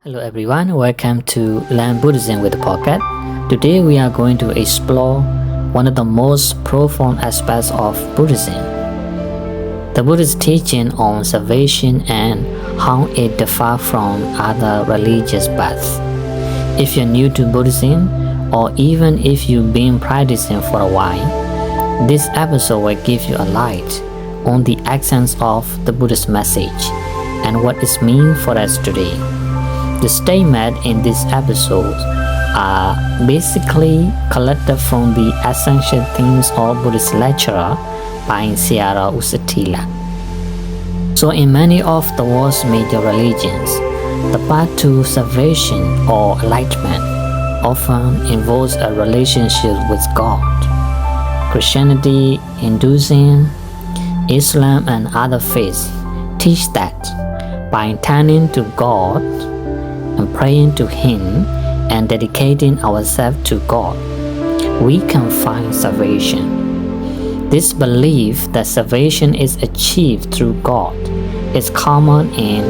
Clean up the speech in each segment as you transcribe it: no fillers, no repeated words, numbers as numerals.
Hello everyone, welcome to Learn Buddhism with the Pocket. Today we are going to explore one of the most profound aspects of Buddhism, the Buddhist teaching on salvation and how it differs from other religious paths. If you're new to Buddhism, or even if you've been practicing for a while, this episode will give you a light on the essence of the Buddhist message and what it means for us today. The statements in this episode are basically collected from the essential themes of Buddhist lecturer by Sayadaw Usatila. So in many of the world's major religions, the path to salvation or enlightenment often involves a relationship with God. Christianity, Hinduism, Islam and other faiths teach that by turning to God and praying to Him and dedicating ourselves to God, we can find salvation. This belief that salvation is achieved through God is common in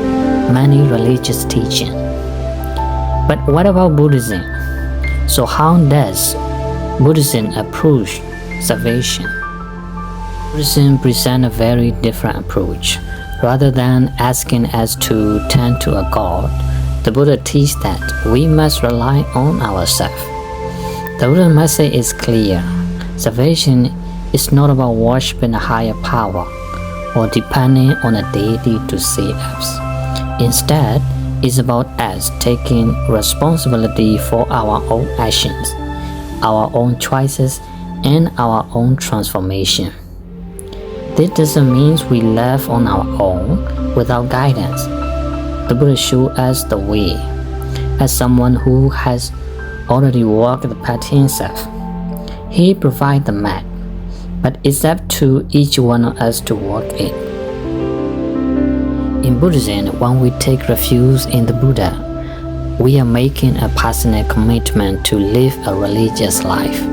many religious teachings. But what about Buddhism? So how does Buddhism approach salvation? Buddhism presents a very different approach. Rather than asking us to turn to a God, the Buddha teaches that we must rely on ourselves. The Buddha's message is clear. Salvation is not about worshiping a higher power or depending on a deity to save us. Instead, it's about us taking responsibility for our own actions, our own choices, and our own transformation. This doesn't mean we live on our own without guidance. The Buddha shows us the way, as someone who has already walked the path himself. He provides the map, but it's up to each one of us to walk it. In Buddhism, when we take refuge in the Buddha, we are making a personal commitment to live a religious life.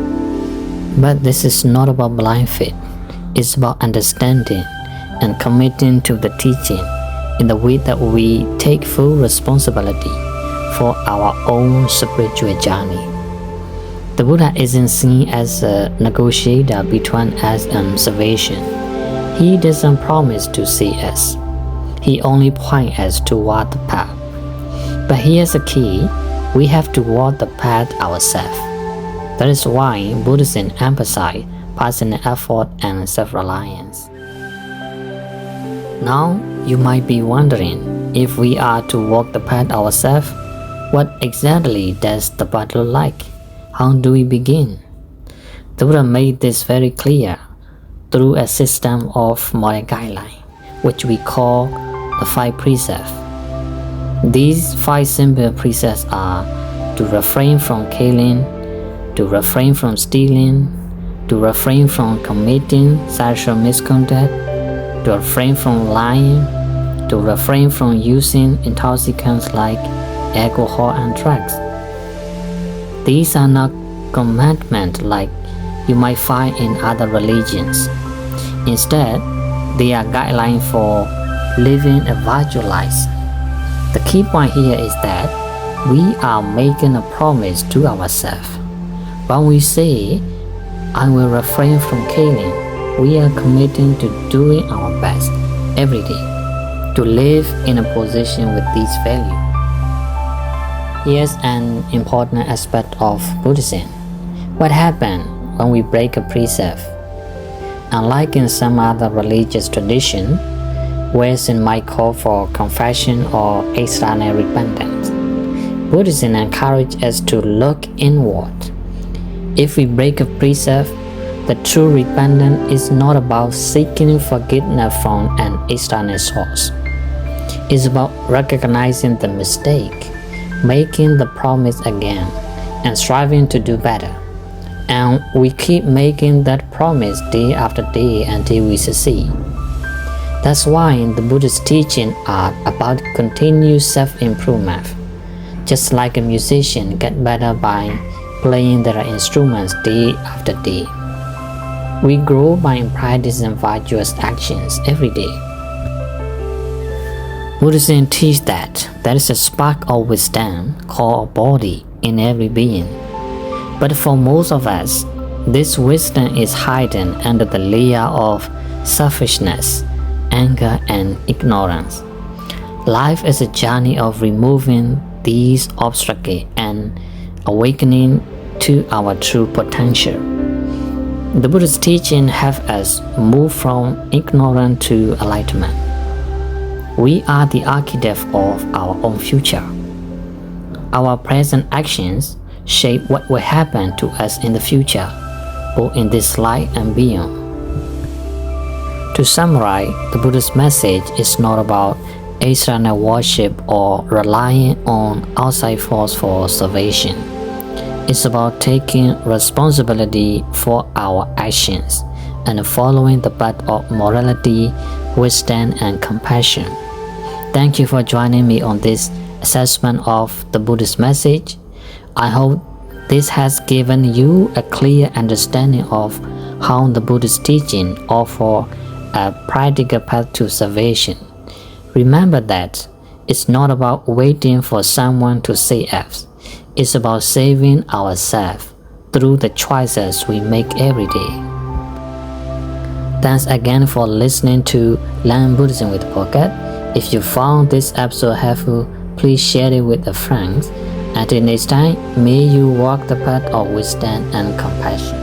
But this is not about blind faith. It's about understanding and committing to the teaching in the way that we take full responsibility for our own spiritual journey. The Buddha isn't seen as a negotiator between us and salvation. He doesn't promise to save us. He only points us toward the path. But here's the key: we have to walk the path ourselves. That is why Buddhism emphasizes personal effort and self-reliance. Now, you might be wondering, if we are to walk the path ourselves, what exactly does the path look like? How do we begin? The Buddha made this very clear through a system of moral guidelines, which we call the 5 precepts. These 5 simple precepts are to refrain from killing, to refrain from stealing, to refrain from committing sexual misconduct, to refrain from lying, to refrain from using intoxicants like alcohol and drugs. These are not commandments like you might find in other religions. Instead, they are guidelines for living a virtuous life. The key point here is that we are making a promise to ourselves. When we say, "I will refrain from killing," we are committing to doing our best every day to live in a position with these values. Here's an important aspect of Buddhism. What happens when we break a precept? Unlike in some other religious traditions, where sin might call for confession or external repentance, Buddhism encourages us to look inward. If we break a precept, the true repentance is not about seeking forgiveness from an external source. It's about recognizing the mistake, making the promise again, and striving to do better. And we keep making that promise day after day until we succeed. That's why the Buddhist teachings are about continuous self-improvement. Just like a musician gets better by playing their instruments day after day, we grow by practicing virtuous actions every day. Buddhism teaches that there is a spark of wisdom called a body in every being. But for most of us, this wisdom is hidden under the layer of selfishness, anger, and ignorance. Life is a journey of removing these obstacles and awakening to our true potential. The Buddha's teaching have us move from ignorance to enlightenment. We are the architect of our own future. Our present actions shape what will happen to us in the future, both in this life and beyond. To summarize, the Buddha's message is not about external worship or relying on outside force for salvation. It's about taking responsibility for our actions and following the path of morality, wisdom, and compassion. Thank you for joining me on this assessment of the Buddhist message. I hope this has given you a clear understanding of how the Buddhist teaching offers a practical path to salvation. Remember that it's not about waiting for someone to save us. It's about saving ourselves through the choices we make every day. Thanks again for listening to Learn Buddhism with Podcast. If you found this episode helpful, please share it with a friend. Until next time, may you walk the path of wisdom and compassion.